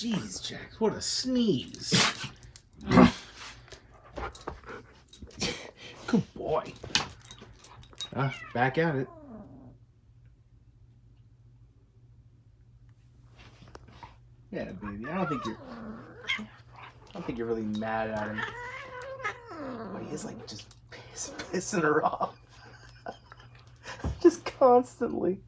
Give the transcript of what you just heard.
Jeez, Jax, what a sneeze. Good boy. Back at it. Yeah, baby. I don't think you're really mad at him. But he is like just pissing her off. Just constantly.